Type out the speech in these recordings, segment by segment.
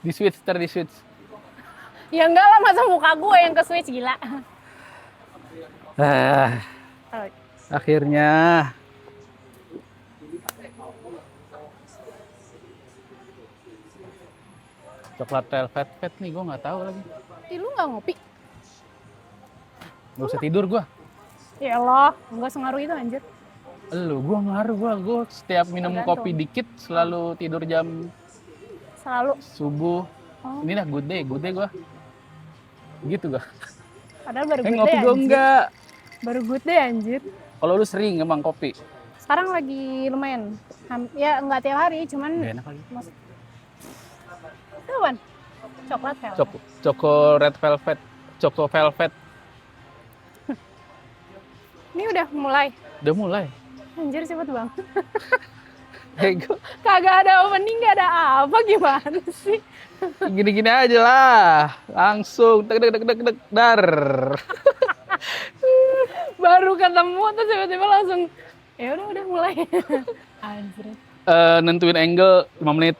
Di switch, di switch. Ya enggak lah, masa muka gue yang ke switch, gila. Akhirnya. Coklat velvet nih, gue nggak tahu lagi. Lu nggak ngopi? Nggak usah tidur gue. Ya Allah, nggak sengaruh itu anjir. Gue ngaruh, gue setiap minum Tergantung. kopi dikit selalu tidur jam Selalu. subuh. Oh. Ini dah good day gue. Gitu gue. Padahal baru good Ngopi day gue anjir. enggak. Baru good day anjir. Kalau lu sering emang kopi? Sekarang lagi lumayan. Ya nggak tiap hari, cuman Gak enak lagi. itu apaan? Coklat velvet. Choco red velvet. Choco velvet. Ini udah mulai. Udah mulai. Anjir cepet banget. Gue Kagak ada opening, nggak ada apa, gimana sih? gini-gini aja lah. Langsung deg dar. Baru ketemu terus tiba-tiba langsung ya udah mulai. Anjir. Nentuin angle 5 menit.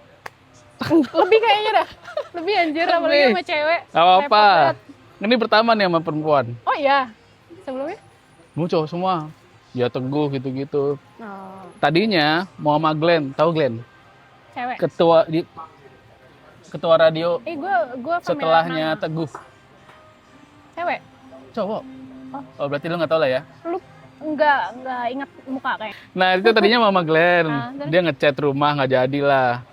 Lebih kayaknya dah. Lebih anjir, apalagi sama cewek. Gak apa-apa. Repot banget. Ini pertama nih sama perempuan. Oh iya. Sebelumnya? Mau cowok semua. Ya Teguh gitu-gitu. Oh, Tadinya mau sama Glenn, tahu Glenn? cewek. Ketua radio Gue setelahnya Teguh. Cewek. Cowok. Oh. Oh berarti lu nggak tahu lah ya. Lu enggak ingat muka kayak. Nah itu tadinya Mama Glenn. Terus? Dia ngechat rumah nggak jadi lah.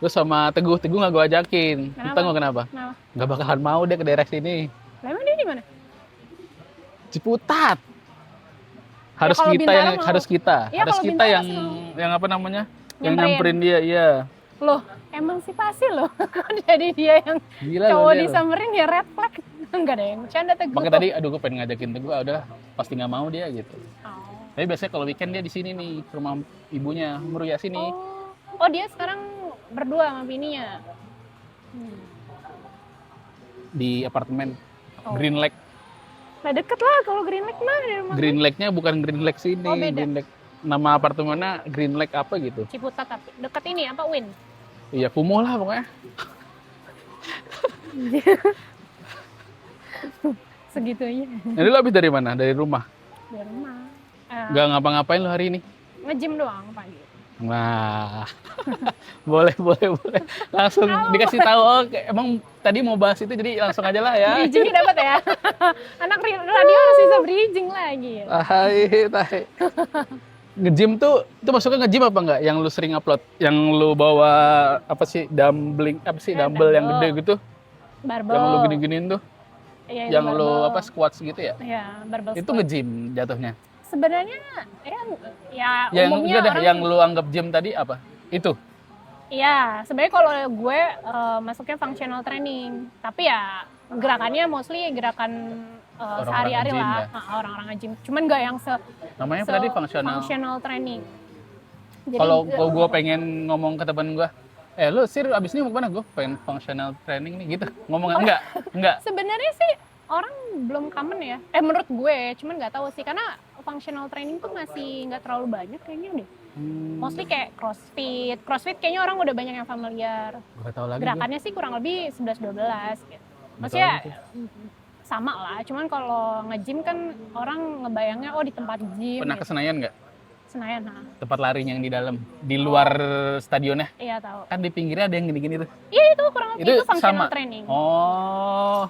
Terus sama Teguh nggak gue ajakin. Kenapa? Tahu nggak kenapa? Kenapa? Nggak bakalan mau dia ke daerah sini. Lah emang dia di mana? Ciputat. Harus kalau kita Bintaro yang mau. harus kita. Iya, Harus kalau kita Bintaro yang sih yang apa namanya? Yang Nyamperin. nyamperin dia, iya. Loh, emansipasi loh. Jadi dia yang Gila cowok loh dia. disamperin ya red flag. Enggak ada yang bercanda Teguh. Makanya tadi aduh gue pengen ngajakin Teguh, udah pasti nggak mau dia gitu. Oh. Tapi biasanya kalau weekend dia di sini nih, ke rumah ibunya, Muria sini. Oh, dia sekarang berdua sama bininya. Di apartemen Oh. Green Lake. Nah deket lah kalau Green Lake mah dari rumah gue. Green Lake-nya bukan Green Lake sini, Oh, beda. Green Lake. Nama apartemennya Green Lake apa gitu. Ciputat tapi deket ini apa Win? Iya, kumuh lah pokoknya. Segitunya Jadi lu habis dari mana? Dari rumah? di rumah. Nggak ngapa-ngapain lu hari ini? Nge-gym doang pagi. Nah, boleh. Langsung dikasih tahu, oh, emang tadi mau bahas itu, jadi langsung aja lah ya. Bridging dapat ya. Anak radio harus bisa bridging lagi. Tai. Nge-gym tuh, itu masuknya nge-gym apa enggak? Yang lu sering upload? Yang lu bawa, apa sih, dumbbell yang dumbbell. gede gitu? Barbel. Yang lu gini-giniin tuh? Iya, Yang lu, barbel. squats gitu ya? Iya, barbel Itu squat. nge-gym jatuhnya? Sebenarnya ya Yang umumnya enggak dah, orang yang lu anggap gym tadi apa? Itu? iya, sebenarnya kalau gue masuknya functional training. Tapi ya gerakannya mostly gerakan Orang-orang sehari-hari nge-gym lah. ya? Orang-orang nge-gym. Cuman nggak yang Namanya apa tadi? functional training. Jadi, Kalau gue pengen ngomong ke temen gue, lu Sir abis ini mau kemana? Gue pengen functional training nih gitu. Ngomong enggak. sebenarnya sih orang belum common ya. Menurut gue, cuman nggak tahu sih karena functional training tuh masih nggak terlalu banyak kayaknya deh. Mostly kayak CrossFit. CrossFit kayaknya orang udah banyak yang familiar. Gak tahu lagi. Gerakannya sih kurang lebih 11-12 gitu. Maksudnya sama lah, cuman kalau nge-gym kan orang ngebayangnya di tempat gym. Pernah gitu. ke Senayan nggak? Senayan, nah. Tempat larinya yang di dalam, di luar stadionnya. Iya tahu. Kan di pinggirnya ada yang gini-gini tuh. Iya itu kurang lebih itu functional sama. training. Oh.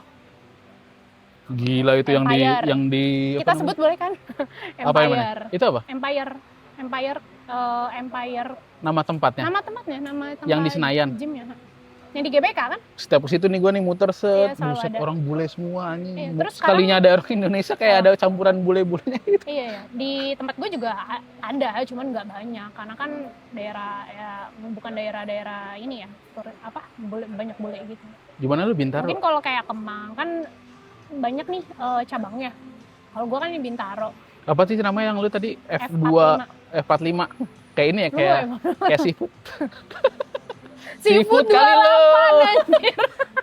Gila itu Empire. yang di Kita apa sebut boleh kan? Apa yang mana? Empire. Itu apa? Empire. Nama tempatnya. Nama tempatnya, nama tempat Yang di Senayan. gymnya. Yang di GBK kan? Setiap ke situ nih gue nih muter Iya, selalu buset, ada. orang bule semua nih. Iya, terus Sekalinya ada orang Indonesia kayak ada campuran bule-bulenya gitu. Iya ya. Di tempat gue juga ada, cuman nggak banyak karena kan daerah ya bukan daerah-daerah ini ya, banyak bule gitu. Gimana lu Bintaro? Mungkin kalau kayak Kemang kan banyak nih cabangnya. Kalau gue kan di Bintaro. Apa sih namanya yang lu tadi F2 F45? Kayak ini ya, kayak seafood. Seafood kali lo.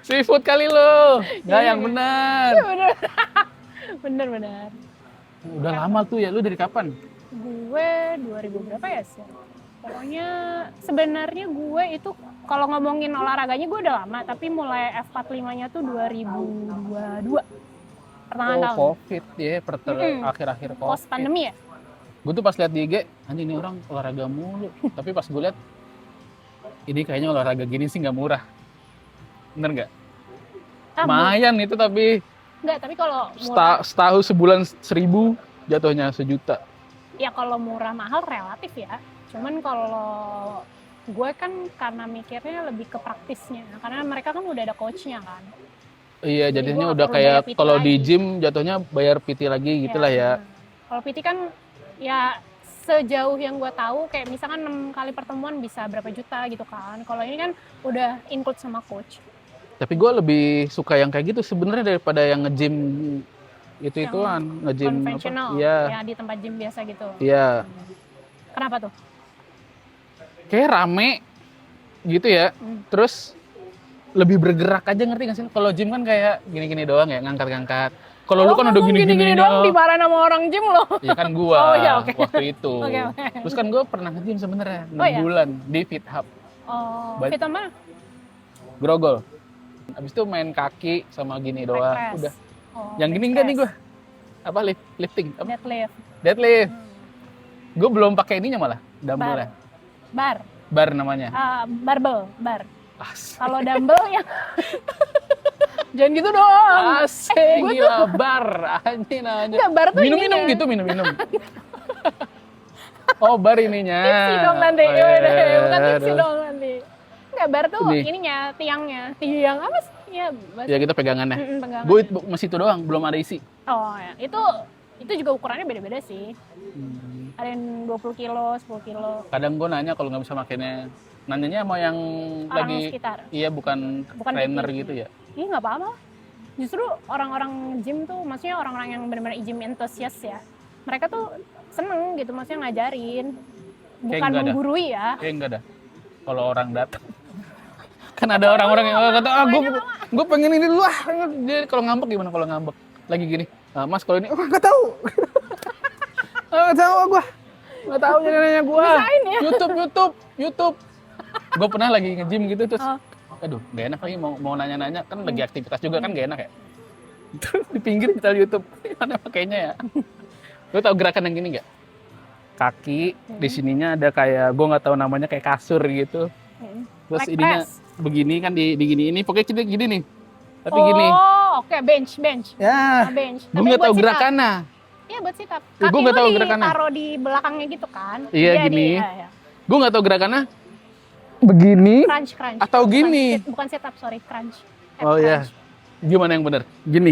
Seafood kali lo. Nggak yang benar. Bener. Udah lama tuh ya, lu dari kapan? Gue 2000 berapa ya sih? Pokoknya sebenarnya gue itu kalau ngomongin olahraganya gue udah lama, tapi mulai F45-nya tuh 2022 pertengahan tahun. COVID ya, Mm-mm. akhir-akhir Post COVID. pandemi ya. Gue tuh pas lihat di IG, anjing ini orang olahraga mulu. Tapi pas gue lihat, ini kayaknya olahraga gini sih nggak murah. Bener nggak? Lumayan itu tapi Enggak, tapi kalau murah, setahun sebulan 1.000 jatuhnya 1 juta. ya kalau murah mahal relatif ya. Cuman kalau gue kan karena mikirnya lebih ke praktisnya, karena mereka kan udah ada coachnya kan. Iya, Jadi jadinya gua nggak udah perlu kayak bayar PT kalau di lagi. gym jatuhnya bayar PT lagi gitulah ya. Kalau PT kan ya sejauh yang gue tahu kayak misalkan 6 kali pertemuan bisa berapa juta gitu kan. Kalau ini kan udah include sama coach. Tapi gue lebih suka yang kayak gitu sebenarnya daripada yang nge-gym Yang nge-gym konvensional, apa? Iya. ya di tempat gym biasa gitu. Iya. Kenapa tuh? Kayak rame gitu ya. Terus lebih bergerak aja, ngerti nggak sih? Kalau gym kan kayak gini-gini doang ya, ngangkat-ngangkat. Kalau lu kan udah gini-gini doang dimarahin sama orang gym loh. Ya kan gua Oh, iya, oke. waktu itu. Oke. Terus kan gua pernah nge-gym sebenarnya 6 iya? bulan di Fit Hub, Oh, Baik. fit sama Grogol. Habis itu main kaki sama gini doang. press. Udah. Oh, Yang gini bench enggak nih press. gua. Apa lifting? Apa? Deadlift. Deadlift. Gua belum pakai ininya malah, dumbbell-nya. Bar. Bar namanya. Barbell, bar. Asik. Kalau dumbbell yang jangan gitu dong. Asik, Gua gila bar. Anjing namanya. Enggak, bar tuh Minum-minum ininya. gitu, minum-minum. Oh, bar ininya. Tipsi dong nanti. Oh, iya. Bukan tipsi dong nanti. Enggak, bar tuh Ini. ininya, tiangnya. Tiang apa sih? Ya, Ya kita pegangannya. pegangan. Gue masih itu doang, belum ada isi. Oh, ya. Itu juga ukurannya beda-beda sih. Ada yang 20 kilo, 10 kilo. Kadang gue nanya kalau nggak bisa makainya, nanyanya sama yang Orang lagi, sekitar. iya bukan trainer gitu ya. Iya nggak apa-apa. Justru orang-orang gym tuh, maksudnya orang-orang yang benar-benar gym enthusiast ya, mereka tuh seneng gitu, maksudnya ngajarin, bukan nggak ada. menggurui ya. Kayak enggak dah. Kalau orang datang, kan ada orang-orang yang kata, gue pengen ini dulu ah. Dia kalau ngambek gimana kalau ngambek? Lagi gini, Mas kalau ini, nggak tahu. Nggak tahu gue. Nggak tahu jadi nanya gue. Bisain ya. YouTube. Gue pernah lagi nge-gym gitu terus, Oh. aduh, gak enak lagi mau nanya-nanya, kan lagi aktivitas juga kan gak enak ya. Terus di pinggir kita YouTube, mana pakainya ya? Lu tau gerakan yang gini nggak? Kaki di sininya ada kayak, gue nggak tahu namanya, kayak kasur gitu. Terus Leg ininya press. begini kan di gini ini, pokoknya kita gini nih. Tapi gini. Oh, oke, bench. Ya, Bench. gue Tapi nggak buat tahu sit up. gerakannya. Iya, buat sit up. Ya, gua nggak tahu gerakannya. Taruh di belakangnya gitu kan? Iya, gini. Iya. Gue nggak tahu gerakannya. Begini Crunch. atau gini. Bukan sit up, sorry, crunch. Oh iya. Gimana yang benar? Gini.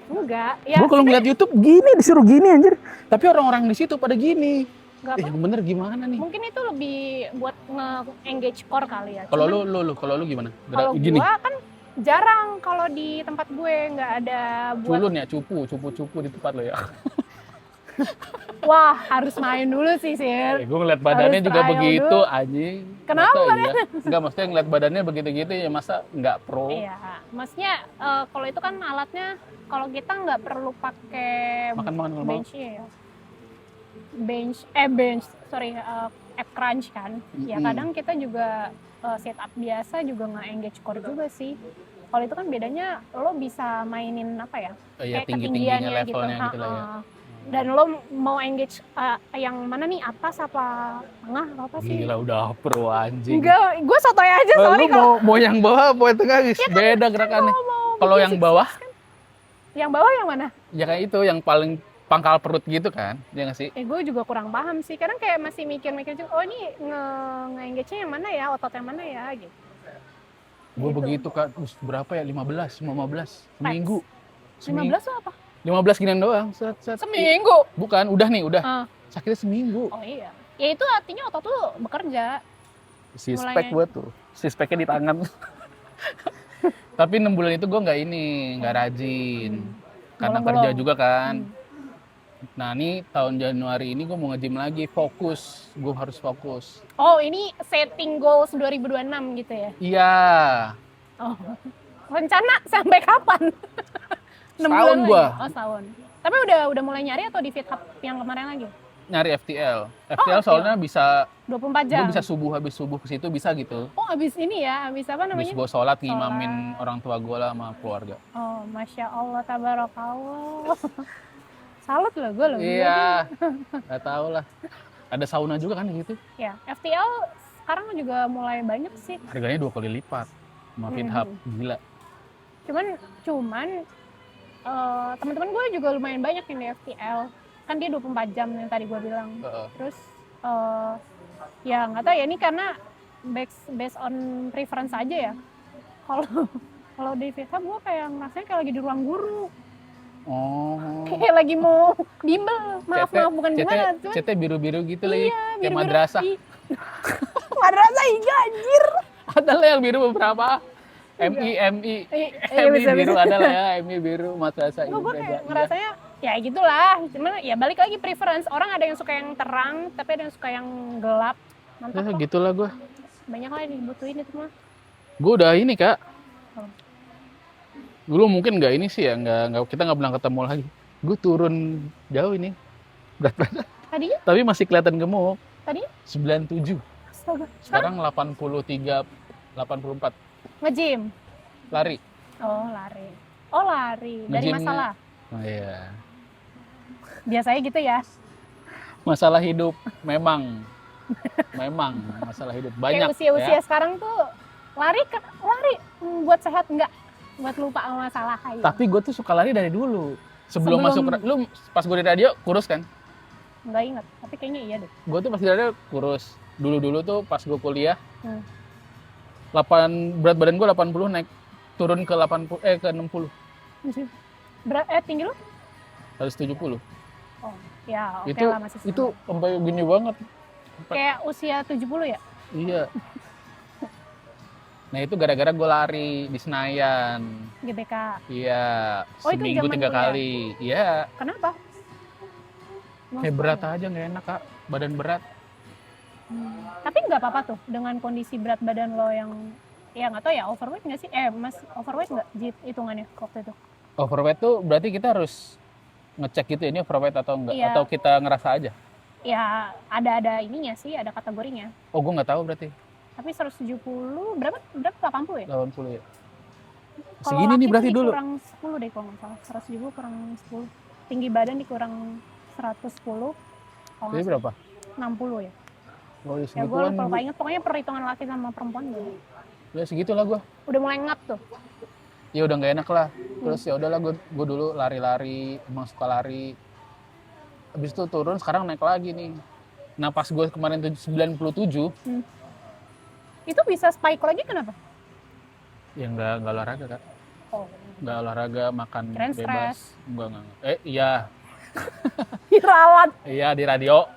Enggak. Ya, Gue kalau ngeliat YouTube gini, disuruh gini anjir. Tapi orang-orang di situ pada gini. nggak apa. Yang bener gimana nih? Mungkin itu lebih buat nge-engage core kali ya. Kalau Cuman kalau lu gimana? kalau Gini. gua kan jarang kalau di tempat gue nggak ada buat. Culun ya, cupu di tempat lo ya. Wah, harus main dulu sih, Sir. Gue ngeliat badannya Harus juga trial begitu, dulu. anjing. Kenapa Masa iya? Enggak, maksudnya ngeliat badannya begitu-gitu ya masa nggak pro? Iya, maksudnya kalau itu kan alatnya, kalau kita nggak perlu pakai Makan kalau mau. bench ya. Bench, sorry, ab crunch kan. Ya kadang kita juga sit up biasa juga nggak engage core juga sih. Kalau itu kan bedanya lo bisa mainin apa ya? Iya, Kayak tinggi-tingginya ketinggiannya levelnya gitu lah ya. Ha-ha. Dan lo mau engage yang mana nih, atas apa tengah atau apa sih? Gila udah pro anjing. Enggak, gue sotoy aja, sorry Lu mau yang bawah, mau yang tengah, guys. Beda gerakannya. Kalau yang bawah, Yang bawah yang mana? ya kayak itu yang paling pangkal perut gitu kan, ya nggak sih? Gue juga kurang paham sih. Kadang kayak masih mikir-mikir juga, oh ini nge-engage-nya yang mana ya, otot yang mana ya, gitu. Gue begitu kan, berapa ya? 15 seminggu. 15 tuh apa? 15 ginian doang. Set. Seminggu? Bukan, udah nih, udah. Ah. Sakitnya seminggu. Oh iya. Ya itu artinya otot tuh bekerja. Si Mulainya. spek gue tuh. Si speknya di tangan. Tapi 6 bulan itu gue nggak rajin. Karena Bolong-bolong. kerja juga kan. Nah ini tahun Januari ini gue mau nge-gym lagi, fokus. Gue harus fokus. Oh ini setting goals 2026 gitu ya? Iya. Oh. Rencana sampai kapan? 6 Setahun bulan gua. lagi? Oh setahun. Tapi udah mulai nyari atau di Fit Hub yang kemarin lagi? nyari FTL. FTL FTL. soalnya bisa 24 gue jam. bisa habis subuh ke situ bisa gitu. Oh, abis ini ya, abis apa Habis namanya? gue sholat ngimamin orang tua gue lah sama keluarga. Oh, Masya Allah, tabarakallah. Salut loh gue loh. Iya, nggak tahu lah. Ada sauna juga kan gitu. Ya, FTL sekarang juga mulai banyak sih. Harganya 2 kali lipat. Sama FitHub, gila. Cuman teman-teman gue juga lumayan banyak yang di FTL. Kan dia 24 jam yang tadi gue bilang. Terus ya nggak tahu ya, ini karena based on preference aja ya. Kalau di FitHub gue kayak ngerasanya kayak lagi di ruang guru. Oh. Kayak lagi mau bimbel. Maaf bukan gimana. Chatnya biru-biru gitu lagi. Iya, Kayak biru-biru. madrasah. Madrasah iya anjir. Ada lah yang biru beberapa. MI bisa. biru ada lah ya, MI biru, madrasah. Gue kayak ngerasanya ya gitulah. Cuman ya balik lagi preference. Orang ada yang suka yang terang, tapi ada yang suka yang gelap. Mantap kok. Gitulah gue. Banyak lah yang dibutuhin itu mah. Gue udah ini Kak. Oh. Dulu mungkin nggak ini sih ya, kita nggak pernah ketemu lagi. Gue turun jauh ini, berat badan. Tadinya? Tapi masih kelihatan gemuk. Tadinya? 97. Astaga. Sekarang 83, 84. Nge-gym? Lari. Oh lari. Oh lari. Dari Nge-gym-nya- masalah? Oh iya. Biasanya gitu ya? Masalah hidup memang masalah hidup banyak. Kayak usia-usia ya. sekarang tuh lari buat sehat enggak? Buat lupa sama masalah aja. Tapi gue tuh suka lari dari dulu. Sebelum masuk, lu pas gue di radio kurus kan? Nggak inget, tapi kayaknya iya deh. Gue tuh pas di radio kurus. Dulu tuh pas gue kuliah, 8 berat badan gue 80 naik turun ke 60. Tinggi lu? 170. Oh, ya oke Itu lah masih sama. itu sampai gini banget. Kayak usia 70 ya? Iya. Nah itu gara-gara gue lari di Senayan. GBK. Iya. Oh, itu Seminggu zaman 3 kuliah? kali. Iya. Kenapa? Kayak berat aja nggak enak Kak. Badan berat. Tapi nggak apa-apa tuh dengan kondisi berat badan lo yang ya nggak tahu ya overweight nggak sih? Mas overweight nggak hitungannya waktu itu? Overweight tuh berarti kita harus ngecek gitu ini overweight atau enggak? Iya. Atau kita ngerasa aja? Ya ada ininya sih, ada kategorinya. Oh gue nggak tahu berarti. Tapi 170 berapa 80 ya? 80 ya. Kalau Segini nih laki berarti tuh dulu. kurang 10 deh kalau nggak salah. 170 kurang 10. Tinggi badan dikurang 110. Kalau Jadi nggak berapa? salah 60 ya. Oh ya Ya gue segituan. lupa inget, pokoknya perhitungan laki sama perempuan gitu. Ya segitulah gue. Udah mulai ngap tuh. Ya udah nggak enak lah. Terus ya udahlah gue dulu lari-lari, emang suka lari. Habis itu turun, sekarang naik lagi nih. Nah pas gue kemarin 97, Itu bisa spike lagi kenapa? ya nggak olahraga Kak. Oh. Nggak olahraga, makan Kirain bebas. stres. Enggak. Iya. Diralat. Iya di radio.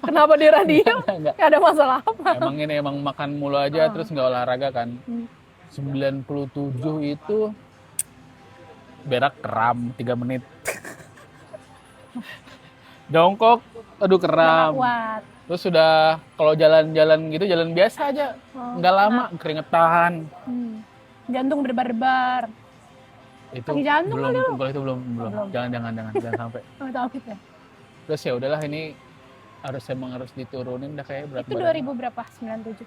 Kenapa di radio? Nggak. Gak ada masalah apa. Emang makan mulu aja terus nggak olahraga kan. 97 itu berak kram 3 menit. Jongkok, aduh Nggak kram. kuat. Terus sudah kalau jalan-jalan gitu jalan biasa aja. Nggak lama keringetan. Jantung berdebar-debar. Itu Sakit jantung belum kali lu? kalau itu belum. Jangan sampai. Oh, tahu gitu ya. Terus ya udahlah ini harus diturunin dah kayak berat Itu badan. 2000 berapa? 97.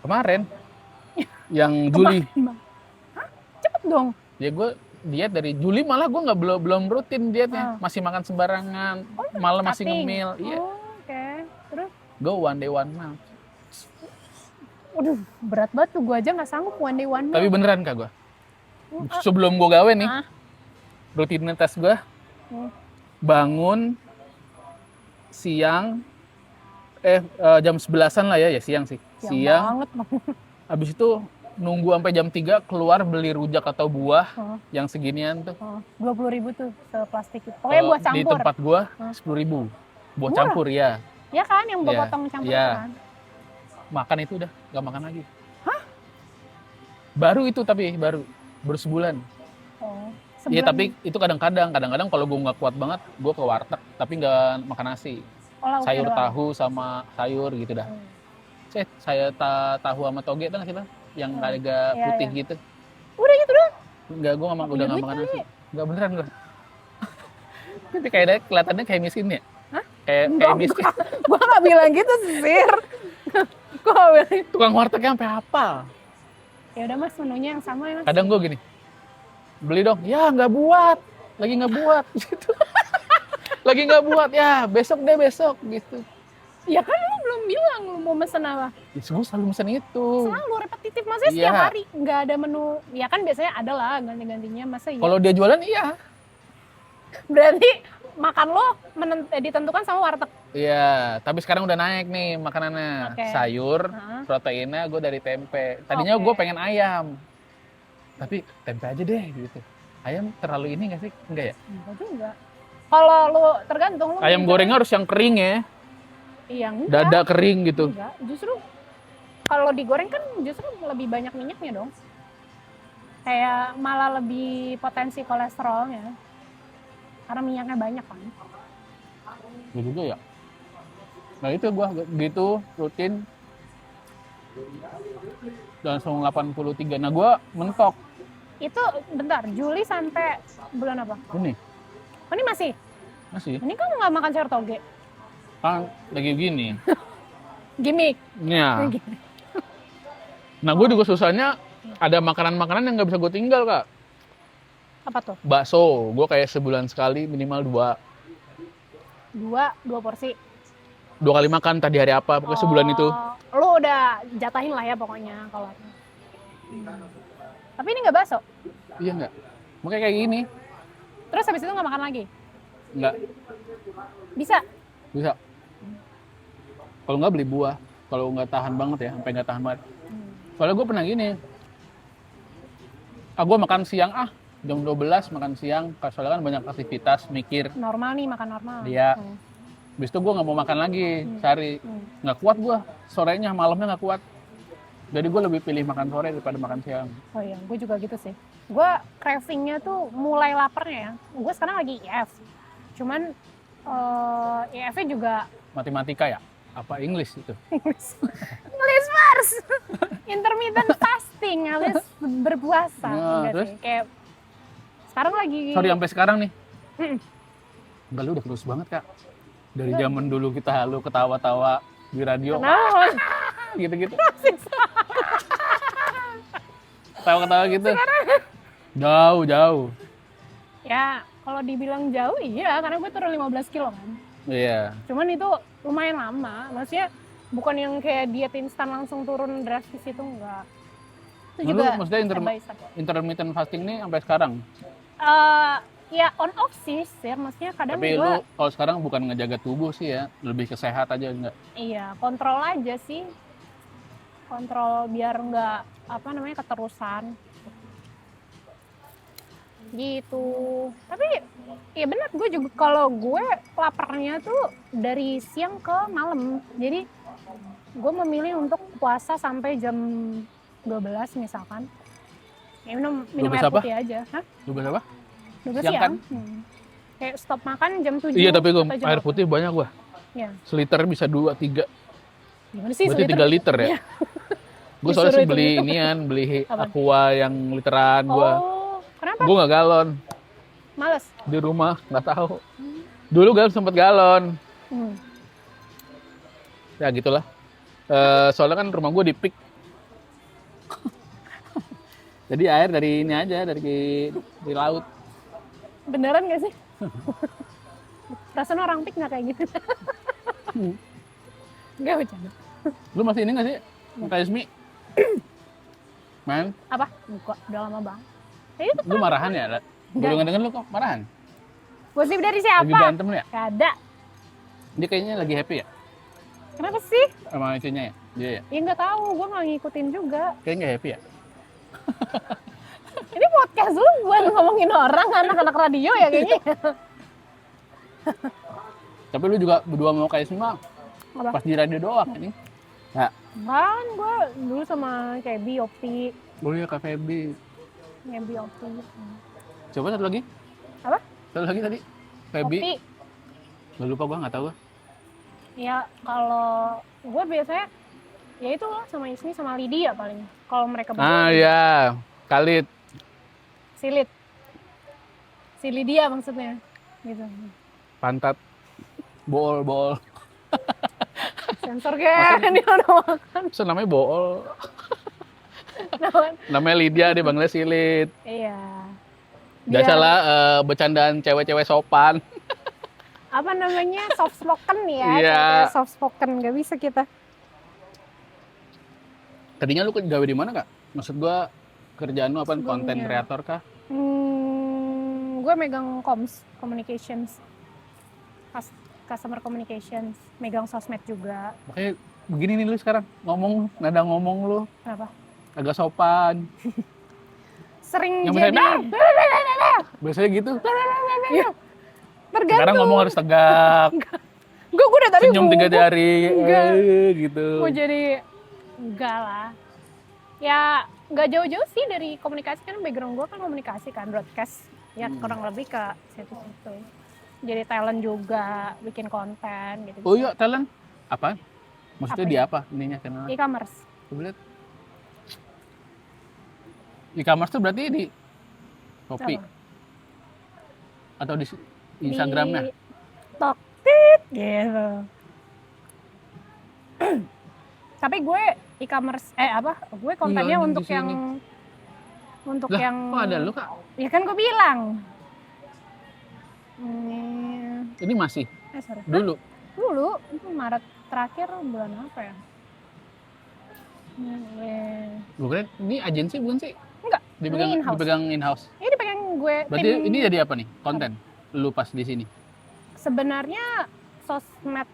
Kemarin yang Juli. Hah? Cepet dong. Ya gue diet dari Juli malah gue nggak belum rutin dietnya. Masih makan sembarangan. Malah masih Cutting. ngemil. Iya. Oh, oke. Terus? Go one day one month. Waduh, berat banget tuh. Gue aja nggak sanggup one day one Tapi meal. beneran Kak gue. Sebelum gue gawe nih, Ah. rutinitas gue bangun siang, jam 11-an lah ya siang sih. Siang banget. Habis itu nunggu sampai jam 3 keluar beli rujak atau buah yang seginian tuh. 20.000 tuh seplastik itu. Pokoknya buah Di campur. tempat gua 10.000. Buah campur ya. Ya kan yang buah Iya, potong campur iya. itu kan. Makan itu udah nggak makan lagi. Hah? Baru itu tapi baru sebulan. Oh, Iya sebulan. tapi itu kadang-kadang kalau gua nggak kuat banget gua ke warteg tapi nggak makan nasi. Oh, lauknya Sayur doang. tahu sama sayur gitu dah. Saya tahu sama toge itu nggak sih Bang? Yang agak Iya, putih iya. gitu. Udah gitu doang. Enggak, gua Pakai udah nggak duit makan kali. nasi. Enggak beneran gua. Tapi kayaknya kelihatannya kayak miskin ya. Hah? kayak miskin. Gue nggak bilang gitu Sir. Gue nggak bilang. Tukang wartegnya sampai hafal. Ya udah mas, menunya yang sama ya mas. Kadang gue gini, beli dong, ya nggak buat, lagi nggak buat, gitu. Lagi nggak buat, ya besok deh besok, gitu. Ya kan lu belum bilang lu mau mesen apa. Ya, gue selalu mesen itu. Selalu repetitif, maksudnya Iya. setiap hari nggak ada menu. Ya kan biasanya ada lah ganti-gantinya, masa iya. Kalau dia jualan, iya. Berarti makan lo ditentukan sama warteg. Iya, tapi sekarang udah naik nih makanannya. Oke. Sayur, Heeh. proteinnya gue dari tempe. Tadinya Oke. gue pengen ayam, tapi tempe aja deh, gitu. Ayam terlalu ini nggak sih? Enggak ya? Enggak juga. Kalau lu tergantung lu. Ayam goreng harus yang kering ya, Iya, enggak. dada kering gitu. Enggak, justru kalau digoreng kan justru lebih banyak minyaknya dong. Kayak malah lebih potensi kolesterolnya. Karena minyaknya banyak kan. Ya juga ya. Nah itu gue gitu rutin dan langsung 83. Nah gue mentok Itu bentar, Juli sampai bulan apa? ini Oh ini masih? masih Ini kamu nggak makan sayur toge? kan lagi gini. Gimik. Ya. Nah gue juga susahnya ada makanan-makanan yang nggak bisa gue tinggal kak. Apa tuh? Bakso, gue kayak sebulan sekali minimal Dua porsi. 2 kali makan tadi hari apa pokoknya sebulan itu. Lu udah jatahin lah ya pokoknya kalau. Tapi ini nggak bakso. Iya nggak? Makanya kayak gini Terus habis itu nggak makan lagi? nggak Bisa? bisa. Kalau nggak beli buah, kalau nggak tahan banget ya, sampai nggak tahan banget. Soalnya gue pernah gini, gue makan siang jam 12 makan siang, soalnya kan banyak aktivitas, mikir. Normal nih, makan normal. Iya. Habis itu gue nggak mau makan lagi sehari, nggak kuat gue, sorenya malamnya nggak kuat. Jadi gue lebih pilih makan sore daripada makan siang. Oh iya, gue juga gitu sih. Gue cravingnya tuh mulai laparnya ya. Gue sekarang lagi IF. Cuman IF-nya juga Matematika ya? Apa English itu? English first. Intermittent fasting alias berpuasa. Ya, Enggak terus? sih. Kayak sekarang lagi. Sorry sampai sekarang nih. Mm. Enggak, lu udah kurus banget kak. Dari zaman dulu kita lu ketawa-tawa di radio, Kenapa? gitu-gitu. Ketawa-ketawa gitu. Jauh. Ya kalau dibilang jauh iya, karena gue turun 15 kilo kan. Iya. Cuman itu lumayan lama. Maksudnya bukan yang kayak diet instan langsung turun drastis itu enggak. Itu Nah, juga lu maksudnya step by step. intermittent fasting nih sampai sekarang. Ya on off sih, maksudnya kadang Tapi gue lu kalau sekarang bukan ngejaga tubuh sih ya, lebih ke sehat aja enggak? iya kontrol aja sih, kontrol biar nggak keterusan gitu. Tapi ya benar, gue juga kalau gue laparnya tuh dari siang ke malam, jadi gue memilih untuk puasa sampai jam 12 misalkan. Ya minum 12 air apa? putih aja. Hah? Lu berapa? 12 Siang siang. kan? Kayak stop makan jam 7. Iya, tapi gua atau jam air 8. putih banyak gua. Ya. Seliter bisa 2, 3. Gimana sih Berarti 3 liter ya? Iya. Gue soalnya Disuruh sih beli hitung-hitung. beli Apa? aqua yang literan gua. Oh, kenapa? Gua nggak galon Males. di rumah, nggak tahu. Dulu sempet galon. Hmm. Ya gitulah. Soalnya kan rumah gua di pik. Jadi air dari ini aja, dari laut. Beneran gak sih? Perasaan orang pik nggak kayak gitu. Gak bercanda. Lu masih ini nggak sih? Kayak Ismi? Man, Apa? Enggak, udah lama banget. Ya itu lu marahan ya? Gue denger lu kok marahan. gosip dari Lagi siapa? berantem lu ya? Gak ada. Dia kayaknya lagi happy ya? Kenapa sih? Sama istrinya ya? Dia ya? Ya nggak tahu, gue nggak ngikutin juga. Kayaknya nggak happy ya? Ini podcast lu buat ngomongin orang, anak-anak radio ya kayaknya. Tapi lu juga berdua mau kayak semua Apa? pas di radio doang ini. Ya, Kan gue dulu sama kayak Biopi, boleh ya Kak Feby. ya Biopi. Coba satu lagi. Apa? Satu lagi tadi. Feby. Kopi. Gak lupa gua, nggak tahu gua. Ya kalau gue biasanya ya itu lah sama Ismi sama Lydia paling. Kalau mereka berdua. Iya. Khalid. Si Lydia maksudnya. Gitu. Pantat. Bool. Sensor kan dia udah makan. So, namanya bool. Namanya- Namanya Lydia, dia panggilnya Silit. Iya. Biasalah bercandaan cewek-cewek sopan. Apa namanya, soft spoken ya, Iya. cewek-cewek soft spoken, nggak bisa kita. Tadinya lu gawe di mana, Kak? Maksud gua kerjaan lu apa? Konten Sebelumnya. kreator kah? Gue megang communications, customer communications, megang sosmed juga. Makanya begini nih lu sekarang nada ngomong lu Apa? agak sopan. Sering Yang jadi. Biasanya gitu. Iya. Tergantung. Sekarang ngomong harus tegak. Gue udah tadi Senyum 3 jari. Enggak. Gitu. Mau jadi enggak lah. Ya nggak jauh-jauh sih dari komunikasi, kan background gue kan komunikasi kan, broadcast. Ya kurang lebih ke situ-situ. Jadi talent juga, bikin konten gitu. Oh iya, talent. Apa? Maksudnya Apa di ya? apa ininya channelnya? E-commerce. Coba lihat. E-commerce tuh berarti di Shopee Apa? atau di Instagramnya? Di Toktit gitu. Tapi gue e-commerce gue kontennya Iya, untuk di sini. yang Lah, yang kok ada lu, Kak? ya kan gue bilang. Ini masih Sorry. dulu. Dulu itu Maret terakhir, bulan apa ya? Gue kira ini agensi bukan sih? Enggak, ini in-house. Dipegang in-house. Ini dipegang gue. Berarti ini jadi apa nih? Konten. Lu pas di sini. Sebenarnya sosmed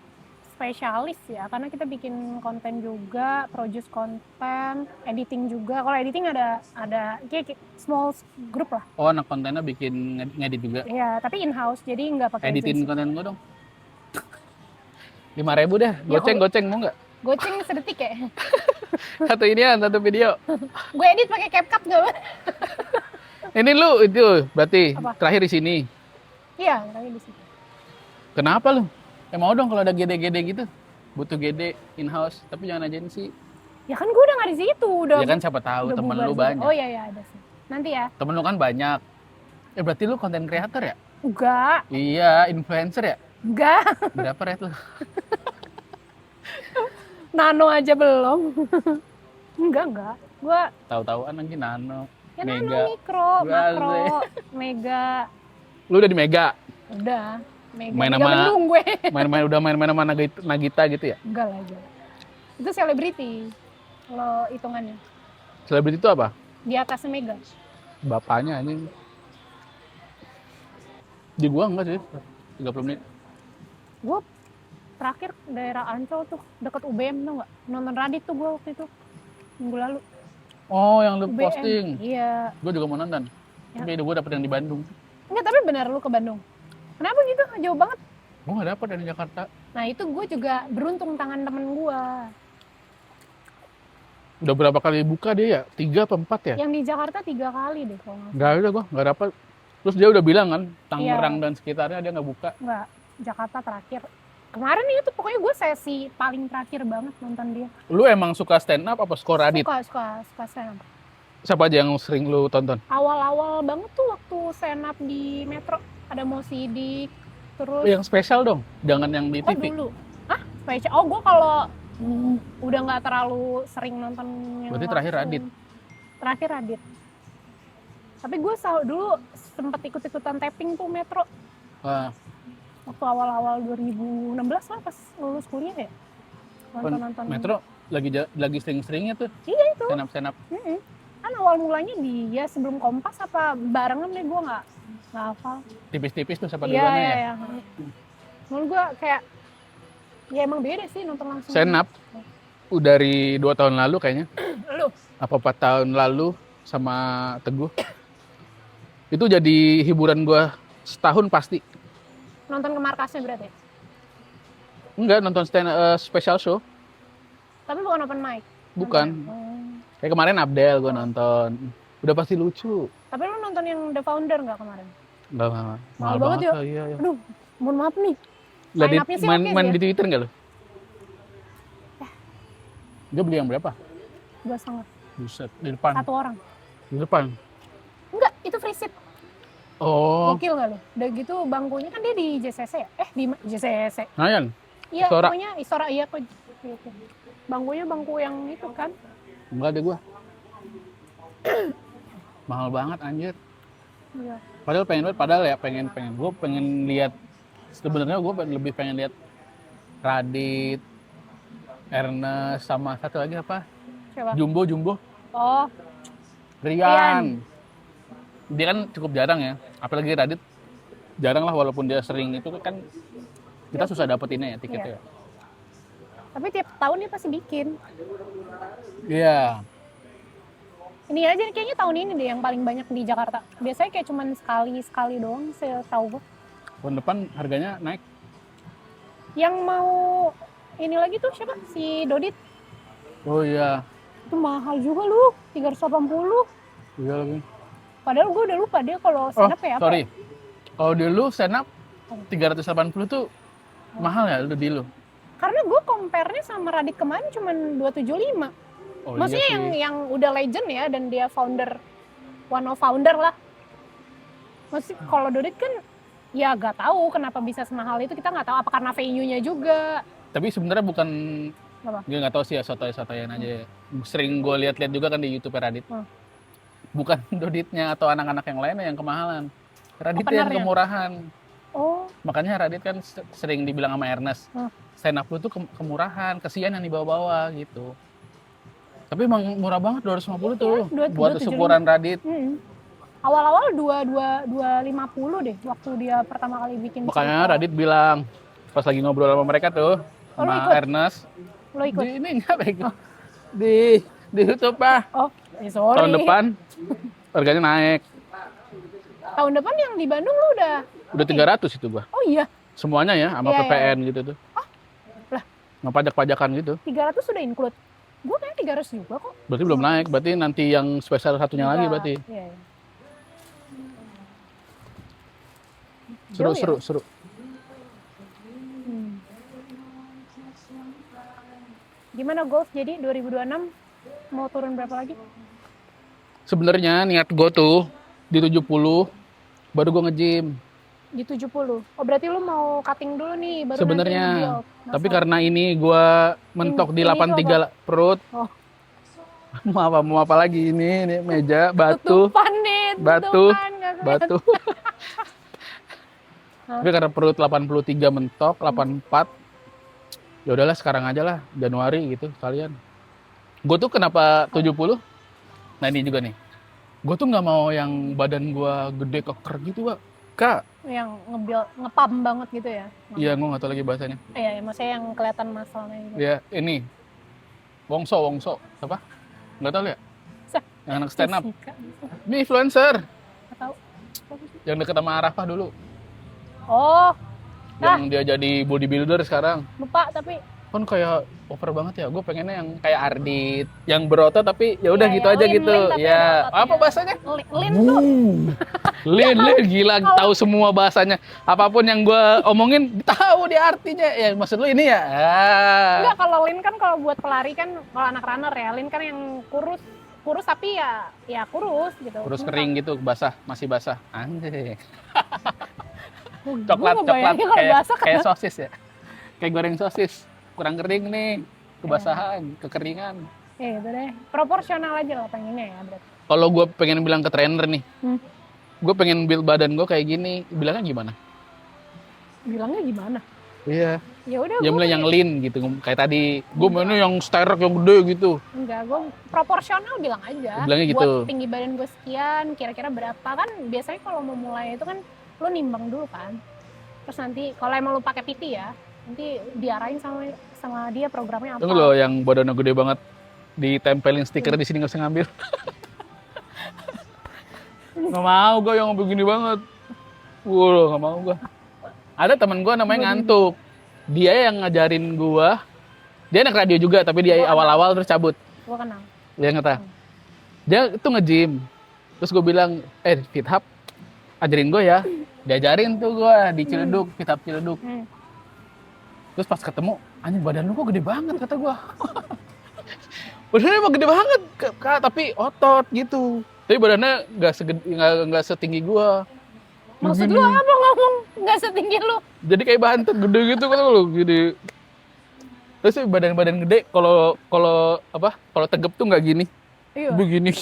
spesialis ya, karena kita bikin konten juga, produce konten, editing juga. Kalau editing ada kayak small group lah. Oh, anak kontennya bikin ngedit juga. Iya, tapi in-house, jadi nggak pakai Editin agency. konten gua dong. 5.000 dah. Ya, Goceng mau nggak? Goceng sedetik ya. Satu inian, satu video. Gue edit pakai CapCut nggak? Ini lu itu berarti Apa? terakhir di sini. Iya, tapi di situ. Kenapa lu? Mau dong kalau ada GD gitu. Butuh GD in-house, tapi jangan agensi. Ya kan gue udah nggak di situ, udah. Ya kan siapa tahu udah temen bubar lu juga. banyak. Oh iya ada sih. Nanti ya. Temen lu kan banyak. Berarti lu konten kreator ya? Enggak. Iya, influencer ya? Enggak. Berapa rate lu? Nano aja belum. Enggak. Gua Tahu-tahuan lagi nano. ya Mega. nano, mikro, Gua makro, mega. Lu udah di Mega? Udah. Mega. Main Mega sama- Bendung gue. Main-main sama Nagita gitu ya? Enggak lah aja. Itu selebriti. Kalau hitungannya. Selebriti itu apa? Di atas Mega. Bapaknya ini. Di gua enggak sih. 30 menit. Gue terakhir daerah Ancol tuh, deket UBM tuh nggak? Nonton Radit tuh gue waktu itu. Minggu lalu. Oh, yang lu UBM. posting. Iya. Gua juga mau nonton. Ya. Tapi gua dapet yang di Bandung. Enggak, tapi benar lu ke Bandung. Kenapa gitu? Jauh banget. Gua nggak dapet yang di Jakarta. Nah itu gue juga beruntung tangan temen gue. Udah berapa kali buka dia ya? 3 apa 4 ya? Yang di Jakarta 3 kali deh kalau nggak salah. Nggak ada gua, nggak dapet. Terus dia udah bilang kan, Tangerang Iya. dan sekitarnya dia nggak buka. Nggak, Jakarta terakhir. Kemarin itu pokoknya gue sesi paling terakhir banget nonton dia. Lu emang suka stand up apa skor Radit? Suka stand up. Siapa aja yang sering lu tonton? Awal-awal banget tuh waktu stand up di Metro. Ada Mo Sidik, terus... Yang spesial dong, jangan yang di Oh TV. dulu? Hah? Spesial? Oh gue kalau udah nggak terlalu sering nonton yang Berarti terakhir langsung. Radit? Terakhir Radit. Tapi gue dulu sempet ikut-ikutan tapping tuh Metro. Wah, Waktu awal-awal 2016 lah pas lulus kuliah ya. Nonton-nonton. Metro lagi sering-seringnya tuh Iya itu. stand up. Mm-mm. Kan awal mulanya dia sebelum Kompas apa barengan deh, gue nggak hafal. Tipis-tipis tuh siapa Iya, duluannya iya, ya? iya. Menurut gue kayak, ya emang beda sih nonton langsung. Stand up udah dari 2 tahun lalu kayaknya. Lu? Apa 4 tahun lalu sama Teguh. Itu jadi hiburan gua setahun pasti. Nonton ke markasnya berarti? Enggak, nonton special show. Tapi bukan open mic? Bukan. Hmm. Kayak kemarin Abdel gua nonton. Udah pasti lucu. Tapi lu nonton yang The Founder nggak kemarin? Enggak, mahal banget ya? Oh, iya. Aduh, mohon maaf nih. Lah, Line up-nya sih main, oke main sih di Twitter enggak lu? Dia beli yang berapa? 2,5. Buset, di depan. Satu orang. Di depan. Enggak, itu free seat. Oh, Gokil nggak lo? Udah gitu bangkunya kan dia di JCC ya? Di JCC. Nayan. Iya, Istora. pokoknya Istora iya kok. Gitu. Bangkunya bangku yang itu kan. Enggak deh gua. Mahal banget anjir. Iya. Padahal pengen banget, padahal ya pengen gue pengen lihat, sebenarnya gue lebih pengen lihat Radit, Ernest, sama satu lagi apa? Siapa? Jumbo, Oh, Rian. Dia kan cukup jarang ya, apalagi Radit jarang lah, walaupun dia sering itu kan kita susah dapetinnya ya tiketnya. tapi tiap tahun dia pasti bikin. Iya. Ini aja kayaknya tahun ini deh yang paling banyak di Jakarta. Biasanya kayak cuman sekali doang setahu gue. Tahun depan harganya naik. Yang mau ini lagi tuh siapa? Si Dodit. Oh iya. Itu mahal juga lu, 380. Iya lagi. Padahal gue udah lupa dia kalau stand up ya apa. Sorry. Kalau dulu stand up 380 tuh mahal ya di lu? Karena gue compare-nya sama Radit kemarin cuman 275. Oh, Maksudnya iya sih. yang udah legend ya dan dia one of founder lah. Maksudnya kalau Dodit kan ya gak tahu kenapa bisa semahal itu, kita nggak tahu apa karena venue-nya juga. Tapi sebenarnya bukan, Apa? gue nggak tahu sih ya, sotoy-sotoyan aja. Sering gue lihat-lihat juga kan di YouTube Radit. Bukan Doditnya atau anak-anak yang lainnya yang kemahalan. Radit yang kemurahan. Oh. Makanya Radit kan sering dibilang sama Ernest, stand up lu tuh kemurahan, kesian yang dibawa-bawa gitu. Tapi emang murah banget 250 tuh buat ukuran Radit. Awal-awal 250 deh waktu dia pertama kali bikin. Makanya Radit bilang pas lagi ngobrol sama mereka tuh, sama Ernest. Lo ikut? Di ini nggak bego. Di YouTube Pak. Oh, sorry. Tahun depan harganya naik. Tahun depan yang di Bandung lu udah 300 itu gua. Oh iya. Semuanya ya sama PPN gitu tuh. Lah. Sama pajak-pajakan gitu. 300 sudah include. Gua kayaknya 300 juga kok. Berarti belum naik. Berarti nanti yang spesial satunya lagi berarti. Iya. Seru. Gimana goals jadi 2026 mau turun berapa lagi? Sebenarnya niat gue tuh di 70 baru gue nge-gym. Di 70. Oh berarti lu mau cutting dulu nih baru sebenarnya. nanti Tapi karena ini gue mentok di 83 perut. Oh. mau apa lagi ini meja batu. Tutupan nih, batu. Tapi karena perut 83 mentok, 84. Ya udahlah sekarang aja lah, Januari gitu sekalian. Gue tuh kenapa 70? Nah ini juga nih. Gue tuh nggak mau yang badan gue gede keker gitu, Kak. Yang ngepam banget gitu ya? Iya, gue nggak tahu lagi bahasanya. Iya, maksudnya yang kelihatan masalahnya gitu. Iya, ini Wongso, apa? Nggak tahu ya? Yang anak stand up. Ini influencer. Nggak tahu. Yang deket sama Arafah dulu. Oh. Yang dia jadi bodybuilder sekarang. Lupa tapi. Kan kayak over banget ya. Gue pengennya yang kayak Ardit, yang berotot tapi ya udah gitu aja gitu. Ya, apa bahasanya? Lean tuh. Lean gila, tahu semua bahasanya. Apapun yang gue omongin tahu dia artinya. Ya maksud lu ini ya. Enggak, kalau lean kan kalau buat pelari kan, kalau anak runner ya, lean kan yang kurus tapi ya kurus gitu. Kurus kering gitu, masih basah. Anjir. Coklat kayak sosis ya. Kayak goreng sosis. Kurang kering nih, kebasahan, kekeringan. Itu deh, proporsional aja lah pengennya ya berarti. Kalau gue pengen bilang ke trainer nih, gue pengen build badan gue kayak gini, bilangnya gimana? Iya. Ya udah. Ya mulai yang lean gitu, kayak tadi. Gue mainnya yang sterek yang gede gitu. Enggak, gue proporsional bilang aja. Bilangnya gitu. Buat tinggi badan gue sekian, kira-kira berapa kan? Biasanya kalau mau mulai itu kan lo nimbang dulu kan. Terus nanti kalau emang lo pakai PT ya, nanti diarahin sama dia programnya apa. Tunggu loh yang badannya gede banget, ditempelin stiker di sini nggak usah ngambil. Nggak mau gue yang begini banget. Nggak mau gue. Ada teman gue namanya Ngantuk. Dia yang ngajarin gue. Dia anak radio juga, tapi dia awal-awal terus cabut. Gue kenal. Dia nggak tahu. Dia itu nge-gym. Terus gue bilang, FitHub, ajarin gue ya. Diajarin tuh gue di Ciledug, FitHub Ciledug. Terus pas ketemu, anjing badan lu kok gede banget kata gue. Badannya emang gede banget, Kak, tapi otot gitu. Tapi badannya nggak setinggi gue. Maksud Begini. lu apa ngomong nggak setinggi lu? Jadi kayak bantet gede gitu kan lu, gede. Terus badan-badan gede kalau kalau apa? Kalau tegap tuh nggak gini. Iya. Begini.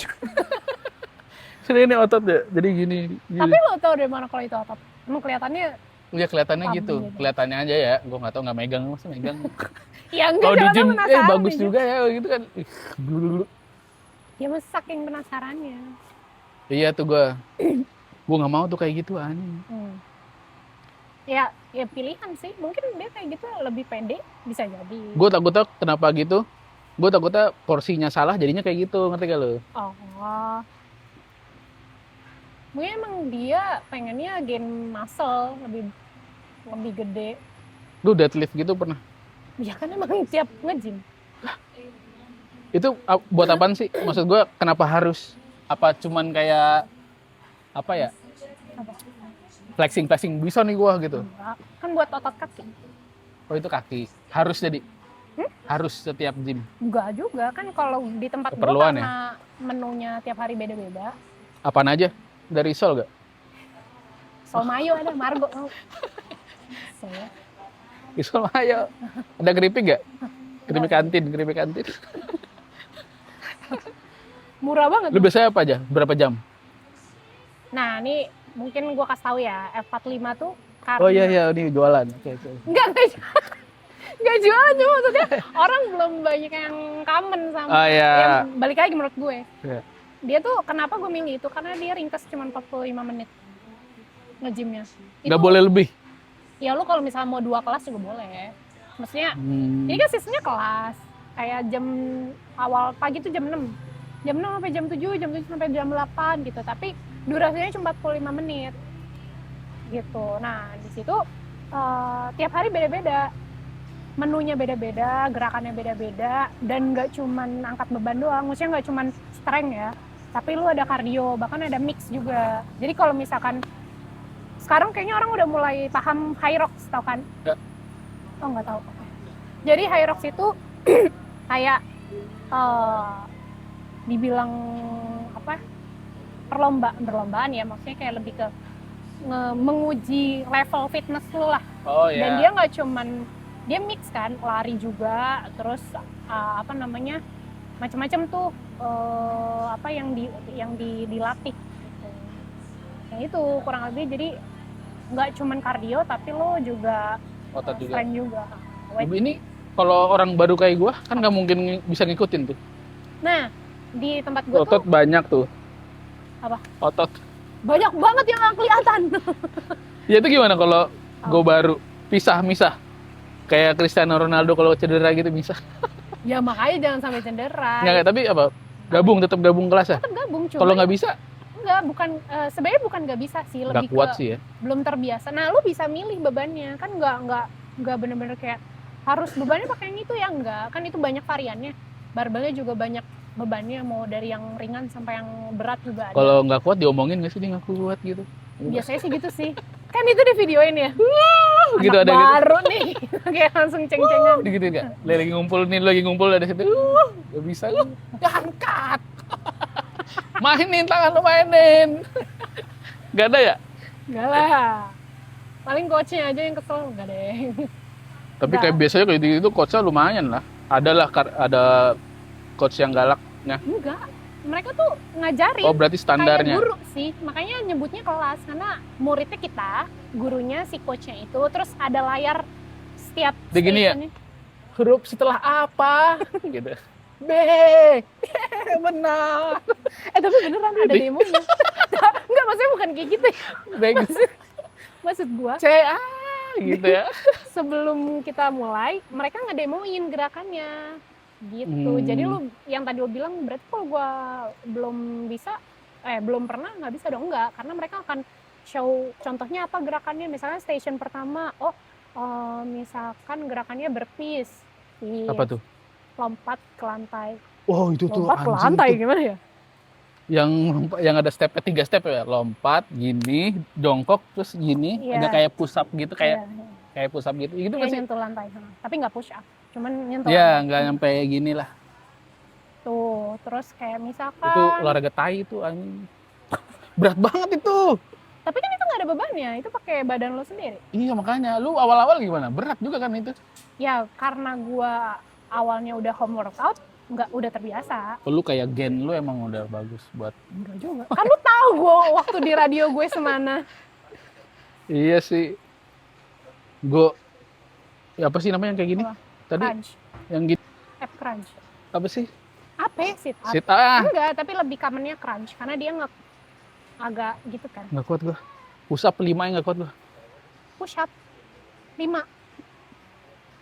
Sini ini otot ya. Jadi gini. Tapi lu tau dari mana kalau itu otot? Emang kelihatannya Ya kelihatannya Paham gitu. gitu. Kelihatannya aja ya. Gua nggak tahu nggak megang, masa megang. ya enggak Kalau di jangan gym penasaran bagus aja. juga ya gitu kan. Dulu. Ya mas saking penasarannya. Iya tuh gua nggak mau tuh kayak gitu aneh. Ya pilihan sih. Mungkin dia kayak gitu lebih pede bisa jadi. Gue takutnya kenapa gitu? Gue takutnya porsinya salah jadinya kayak gitu, ngerti gak lo? Oh. Mungkin emang dia pengennya gain muscle lebih gede. Lu deadlift gitu pernah? Ya kan emang tiap nge-gym. Itu buat apaan sih? Maksud gue kenapa harus? Apa cuman kayak apa ya? Apa? Flexing bisa nih gue gitu. Enggak. Kan buat otot kaki. Oh itu kaki. Harus jadi. Harus setiap gym. Enggak juga kan kalau di tempat gue Keperluan karena menunya tiap hari beda-beda. Apaan aja? Dari Sol gak? Sol mayo ada Margo. So, Sol ayo. Ada keripik gak? Keripik kantin. murah banget. Lu biasanya apa aja? Berapa jam? Nah, ini mungkin gue kasih tahu ya, F45 tuh karena Oh iya ini jualan. Oke. Enggak jual cuma maksudnya orang belum banyak yang common sama. Oh iya. Ya, balik lagi menurut gue. Iya. Dia tuh kenapa gue milih itu karena dia ringkas cuma 45 menit nge-gymnya. Gak boleh lebih. Ya lu kalau misalnya mau 2 kelas juga boleh. Maksudnya ini kan sistemnya kelas. Kayak jam awal pagi tuh jam 6. Jam 6 sampai jam 7, jam 7 sampai jam 8 gitu. Tapi durasinya cuma 45 menit. Gitu. Nah, di situ tiap hari beda-beda. Menunya beda-beda, gerakannya beda-beda, dan nggak cuman angkat beban doang, maksudnya nggak cuman strength ya, tapi lu ada cardio, bahkan ada mix juga. Jadi kalau misalkan sekarang kayaknya orang udah mulai paham high rocks, tau kan? Nggak. Oh nggak tahu. Jadi high rocks itu kayak dibilang apa? Perlombaan ya, maksudnya kayak lebih ke menguji level fitness lu lah. Oh iya. Dan dia nggak cuman dia mix kan, lari juga, terus macam-macam tuh apa yang dilatih gitu. Yang itu kurang lebih jadi nggak cuman kardio tapi lo juga Otot juga. strength juga. Ini kalau orang baru kayak gua kan nggak mungkin bisa ngikutin tuh. Nah di tempat gue Otot tuh banyak tuh. apa? Otot. Banyak banget yang nggak kelihatan. Ya itu gimana kalau gua baru misah? Kayak Cristiano Ronaldo kalau cedera gitu misah. Ya makanya jangan sampai cedera. Nggak, tapi apa? Tetap gabung kelas ya? Tetap gabung cuma. Kalau nggak bisa? Enggak, sebenarnya bukan nggak bisa sih, Nggak lebih kuat ke sih ya. belum terbiasa. Nah, lu bisa milih bebannya, kan nggak bener-bener kayak harus bebannya pakai yang itu ya, enggak. Kan itu banyak variannya. Barbelnya juga banyak bebannya, mau dari yang ringan sampai yang berat juga ada. Kalau nggak kuat diomongin nggak sih dia nggak kuat gitu? Biasanya sih gitu sih. Kan itu di videoin ya. Gitu Anak ada gitu. baru nih, kayak langsung ceng-cengan. Gitu nggak? Lagi ngumpul ada situ. Nggak bisa lu. Angkat. Mainin tangan lu mainin. Nggak ada ya? Enggak lah. Paling coachnya aja yang kesel, enggak deh. Tapi Nggak. kayak biasanya kayak gitu coachnya lumayan lah. Ada coach yang galaknya. Enggak. Mereka tuh ngajarin. Oh berarti standarnya. Kayak guru sih, makanya nyebutnya kelas karena muridnya kita, gurunya si coachnya itu, terus ada layar setiap Begini ya? stationnya. Huruf setelah apa? Gitu. B. Benar. Tapi beneran ada demonya. Enggak, maksudnya bukan kayak gitu ya. Bagus. Maksud gua, C A gitu ya. sebelum kita mulai, mereka ngedemoin gerakannya. Gitu. Jadi lu yang tadi lu bilang berarti kalau gua belum pernah nggak bisa dong, enggak, karena mereka akan show contohnya apa gerakannya, misalnya station pertama, misalkan gerakannya burpees. Apa tuh? Lompat ke lantai. Oh itu tuh Lompat ke anjing lantai tuh. gimana ya? Yang ada stepnya 3 step ya, lompat gini, jongkok terus gini, Iya. ada kayak push up gitu, kayak Iya. kayak push up gitu Iya, kan sih? nyentuh lantai. Tapi nggak push up, cuman nyentuh Ya lantai. nggak nyampe gini lah. Tuh, terus kayak misalkan Itu olahraga tai itu anjing. Berat banget itu. Tapi kan itu nggak ada bebannya, itu pakai badan lo sendiri. Iya makanya, lu awal-awal gimana? Berat juga kan itu? Ya karena gua awalnya udah home workout, udah terbiasa. Lu kayak gen lu emang udah bagus buat. Enggak juga. Kan lu tahu gua waktu di radio gue semana. Iya sih. Gue, apa sih namanya yang kayak gini? Apa? Tadi Crunch, yang gitu ab crunch. apa sih? Apa ya, sit up? Sit up. Enggak, tapi lebih commonnya crunch karena dia agak gitu kan. Nggak kuat gua. Push up 5 yang nggak kuat gua. Push up 5.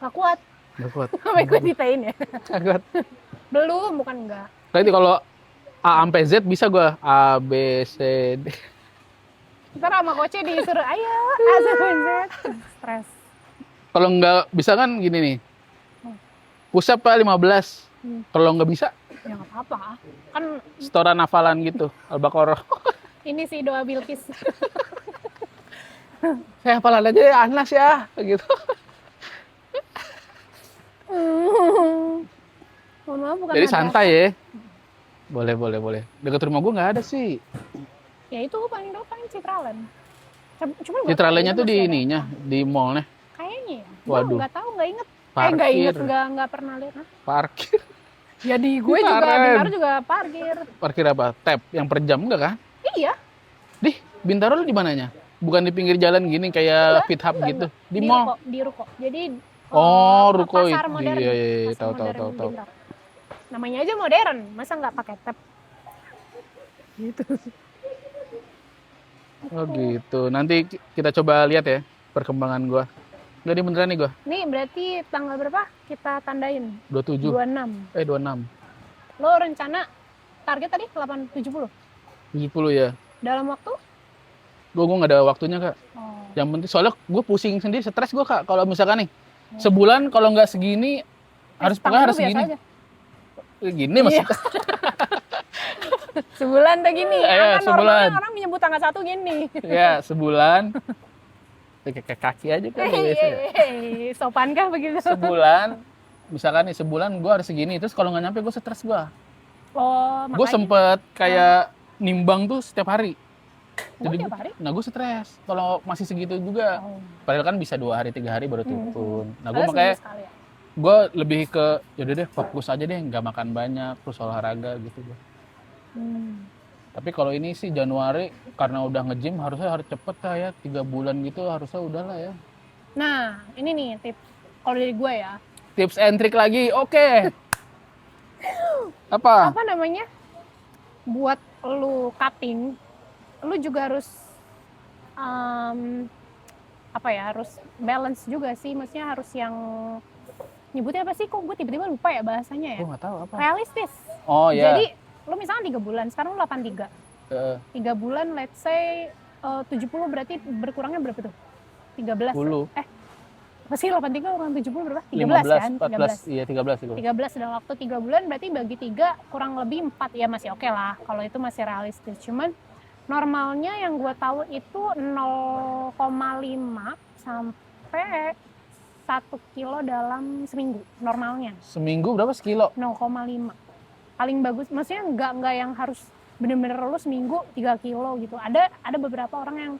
Nggak kuat. Nggak kuat. Sampai gue ditain ya. Nggak kuat. Belum, bukan enggak. Berarti kalau A sampai Z bisa gua. A, B, C, D. Ntar sama coachnya disuruh, ayo, A sampai Z. Stres. Kalau nggak bisa kan gini nih. Push up 15. Kalau nggak bisa, Ya nggak apa-apa. Kan setoran hafalan gitu. Al-Baqarah. ini sih doa Bilqis. Saya hafalan aja ya, Anas ya. Gitu. Mohon maaf, bukan Jadi ada. santai ya. Boleh. Dekat rumah gua nggak ada sih. Ya itu paling depan Citraland. Cuma gua Citralennya tahu tuh di masih ada. ininya, di mallnya. Kayaknya ya. Waduh. Gue nggak tahu, nggak inget. Parkir. Nggak inget, nggak pernah lihat. Hah? Parkir. Ya di gue juga, Keren. Bintaro juga parkir. Parkir apa? Tap yang per jam enggak kan? Iya. Di Bintaro lu di mananya? Bukan di pinggir jalan gini kayak Fit Hub Enggak, gitu. enggak. Di mall. Di Ruko. Jadi Ruko pasar itu. modern. Iya, Pasar tahu. modern Bintaro. Namanya aja modern, masa nggak pakai tap? Gitu. Oh gitu. Nanti kita coba lihat ya perkembangan gua. Enggak di beneran nih gua. Nih berarti tanggal berapa kita tandain? 27. 26. 26. Lo rencana target tadi 70 70 ya. dalam waktu? Gua nggak ada waktunya, Kak. Oh. Yang penting soalnya gue pusing sendiri, stres gue, Kak. Kalau misalkan nih sebulan kalau nggak segini harus pakai harus segini. Aja. Gini maksudnya. Sebulan tuh gini. Iya, Kan sebulan. normalnya orang menyebut tanggal 1 gini. Ya, sebulan. Kayak kaki aja kan biasanya. Sopan kah begitu? Sebulan, misalkan nih sebulan gue harus segini, terus kalau nggak nyampe gue stres gue. Oh, Gue makanya. sempet kayak nimbang tuh setiap hari. Oh, Jadi tiap hari? nah gue stres kalau masih segitu juga. Oh. Padahal kan bisa 2 hari 3 hari baru turun. Nah gue Padahal makanya seminggu sekali ya? gue lebih ke yaudah deh fokus aja deh, nggak makan banyak, terus olahraga gitu gua. Tapi kalau ini sih Januari karena udah nge-gym harusnya harus cepet lah ya, 3 bulan gitu harusnya udah lah ya. Nah, ini nih tips kalau dari gue ya. Tips and trick lagi, oke. Apa? Apa namanya? Buat lu cutting, lu juga harus apa ya? Harus balance juga sih. Maksudnya harus yang nyebutnya apa sih? Kok gue tiba-tiba lupa ya bahasanya ya? Gue nggak tahu apa. Realistis. Oh ya. Jadi lu misalnya 3 bulan, sekarang lu 83. 3 bulan, let's say 70 berarti berkurangnya berapa tuh? 13. 10. Apa sih 83 kurang 70 berapa? 13 15, kan? 14, iya 13 itu. 13 dalam waktu 3 bulan berarti bagi 3 kurang lebih 4 ya masih oke lah kalau itu masih realistis. Cuman normalnya yang gue tahu itu 0,5 sampai 1 kilo dalam seminggu normalnya. Seminggu berapa sekilo? 0,5 paling bagus, maksudnya nggak yang harus bener-bener lu seminggu 3 kilo gitu. Ada beberapa orang yang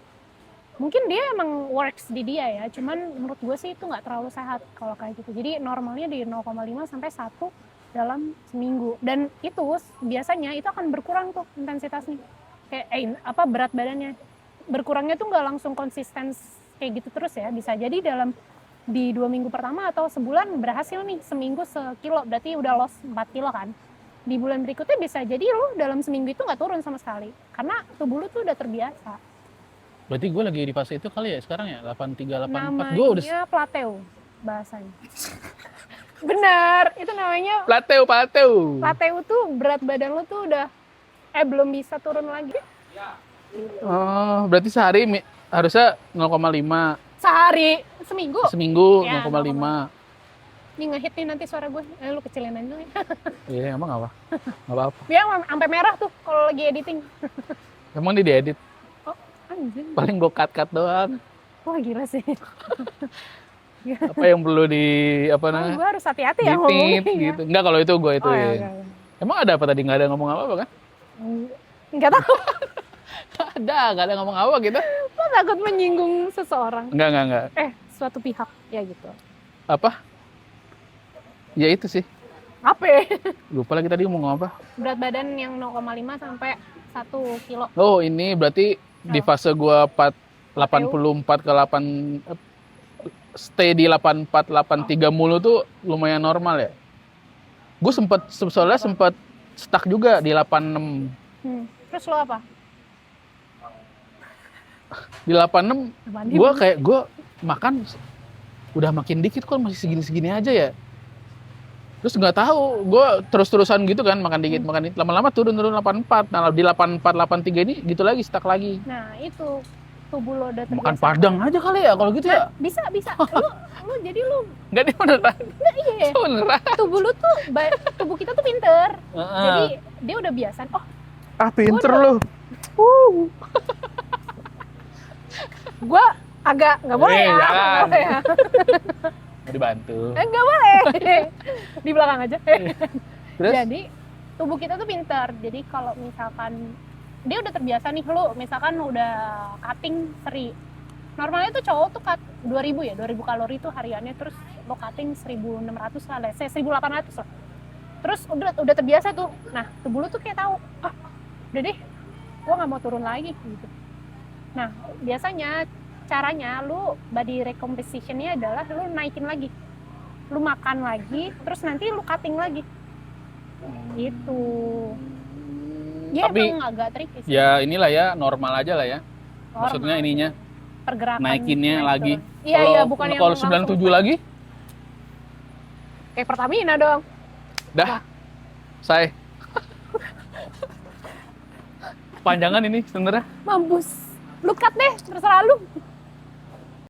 mungkin dia emang works di dia ya, cuman menurut gue sih itu nggak terlalu sehat kalau kayak gitu. Jadi normalnya di 0,5 sampai 1 dalam seminggu, dan itu biasanya itu akan berkurang tuh intensitasnya, kayak berat badannya berkurangnya tuh nggak langsung konsisten kayak gitu terus ya, bisa jadi di 2 minggu pertama atau sebulan berhasil nih seminggu sekilo, berarti udah loss 4 kilo kan. Di bulan berikutnya bisa jadi lu dalam seminggu itu nggak turun sama sekali karena tubuh lu tuh udah terbiasa. Berarti gue lagi di fase itu kali ya sekarang ya, 83, 84. Namanya Gue udah plateu bahasanya. Benar, itu namanya plateu. plateu tuh berat badan lu tuh udah belum bisa turun lagi. Oh, berarti sehari harusnya 0,5. Sehari, seminggu Seminggu Ya, 0,5. Ini ngehit nih nanti suara gue. Lu kecilin aja ya. Iya, emang apa? Nggak apa-apa. Dia sampai merah tuh kalau lagi editing. Emang dia diedit. Oh, anjing. Paling gue cut doang. Wah, gila sih. Apa yang perlu di apa namanya? Gue harus hati-hati ya ngomongnya. gitu. Enggak, kalau itu gue Oh, ituin. ya. Emang ada apa tadi? Nggak ada ngomong apa-apa kan? Enggak tahu. Nggak ada ngomong apa gitu. Lo takut menyinggung seseorang. Enggak. Suatu pihak ya gitu. Apa? Ya itu sih. Apa? Lupa lagi tadi ngomong apa. Berat badan yang 0,5 sampai 1 kilo. Oh, ini berarti di fase gua 84 ke 8 stay di 84 83 mulu tuh lumayan normal ya. Gue soalnya sempat stuck juga di 86. Terus lo apa? Di 86 gue makan udah makin dikit kok masih segini-segini aja ya. Terus nggak tahu, gue terus-terusan gitu kan makan dikit, lama-lama turun 84. Nah, di 84 83 ini gitu lagi stuck lagi. Nah, itu tubuh lo udah terbiasa. Makan padang aja kali ya kalau gitu ya. Bisa. Lu jadi lu Nggak dia beneran. enggak iya. Beneran. Tubuh lu tuh tubuh kita tuh pinter. Jadi dia udah biasa. Oh, Pinter lu. Gua agak nggak boleh ya. Jangan. Nggak boleh ya. Mau dibantu. Nggak boleh. Di belakang aja. Terus? Jadi tubuh kita tuh pinter. Jadi kalau misalkan dia udah terbiasa nih, lu misalkan udah cutting seri. Normalnya tuh cowok tuh 2000 ya, 2000 kalori tuh hariannya, terus lo cutting 1600 lah, 1800 lah. Terus udah terbiasa tuh. Nah, tubuh lu tuh kayak tahu, udah deh, gua nggak mau turun lagi gitu. Nah, biasanya caranya lu body recomposition-nya adalah lu naikin lagi. Lu makan lagi, terus nanti lu cutting lagi. Gitu. Ya, Tapi emang agak tricky sih. ya inilah ya, normal aja lah ya. Normal. Maksudnya ininya Pergerakan naikinnya naik lagi. turun. Iya, bukan yang kalau langsung 97 lagi, kayak Pertamina dong. dah. Saya. Panjangan ini sebenarnya. Mampus. Lu cut deh, terserah lu.